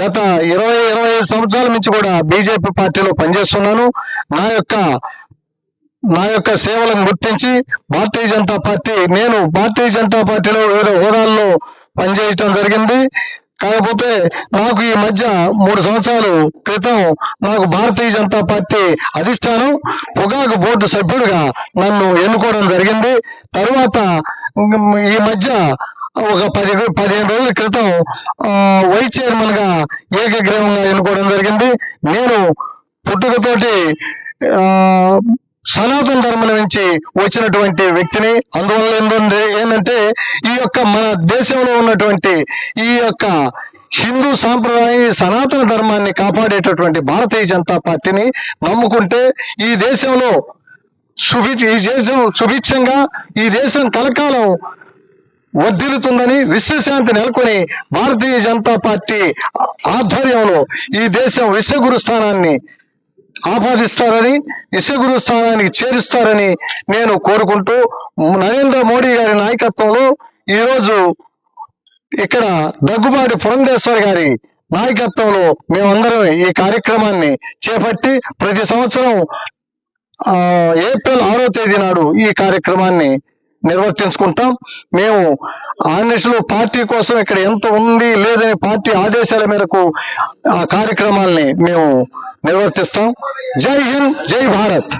గత 25 సంవత్సరాల నుంచి కూడా బీజేపీ పార్టీలో పనిచేస్తున్నాను. నా యొక్క సేవలను గుర్తించి నేను భారతీయ జనతా పార్టీలో వివిధ హోదాల్లో పనిచేయటం జరిగింది. కాకపోతే నాకు ఈ మధ్య 3 సంవత్సరాల క్రితం నాకు భారతీయ జనతా పార్టీ అధిష్టానం పొగాకు బోర్డు సభ్యుడిగా నన్ను ఎన్నుకోవడం జరిగింది. తరువాత ఈ మధ్య ఒక 15 రోజుల క్రితం వైస్ చైర్మన్ గా ఏకగ్రీవంగా ఎన్నుకోవడం జరిగింది. నేను పుట్టుకతోటి సనాతన ధర్మం నుంచి వచ్చినటువంటి వ్యక్తిని. అందువల్ల ఏంటంటే ఈ యొక్క మన దేశంలో ఉన్నటువంటి ఈ యొక్క హిందూ సాంప్రదాయం సనాతన ధర్మాన్ని కాపాడేటటువంటి భారతీయ జనతా పార్టీని నమ్ముకుంటే ఈ దేశం సుభిక్షంగా ఈ దేశం కలకాలం వర్ధిల్లుతుందని, విశ్వశాంతి నెలకొని భారతీయ జనతా పార్టీ ఆధ్వర్యంలో ఈ దేశం విశ్వగురు స్థానాన్ని ఆపాదిస్తారని, విశ్వగురు స్థానానికి చేరుస్తారని నేను కోరుకుంటూ నరేంద్ర మోడీ గారి నాయకత్వంలో ఈరోజు ఇక్కడ దగ్గుబాటి పురంధేశ్వరి గారి నాయకత్వంలో మేమందరం ఈ కార్యక్రమాన్ని చేపట్టి ప్రతి సంవత్సరం ఏప్రిల్ 6వ తేదీ నాడు ఈ కార్యక్రమాన్ని నిర్వర్తించుకుంటాం. మేము ఆర్ఎస్లో పార్టీ కోసం ఇక్కడ ఎంత ఉంది లేదని పార్టీ ఆదేశాల మేరకు ఆ కార్యక్రమాల్ని మేము నిర్వర్తిస్తాం. జై హింద్, జై భారత్.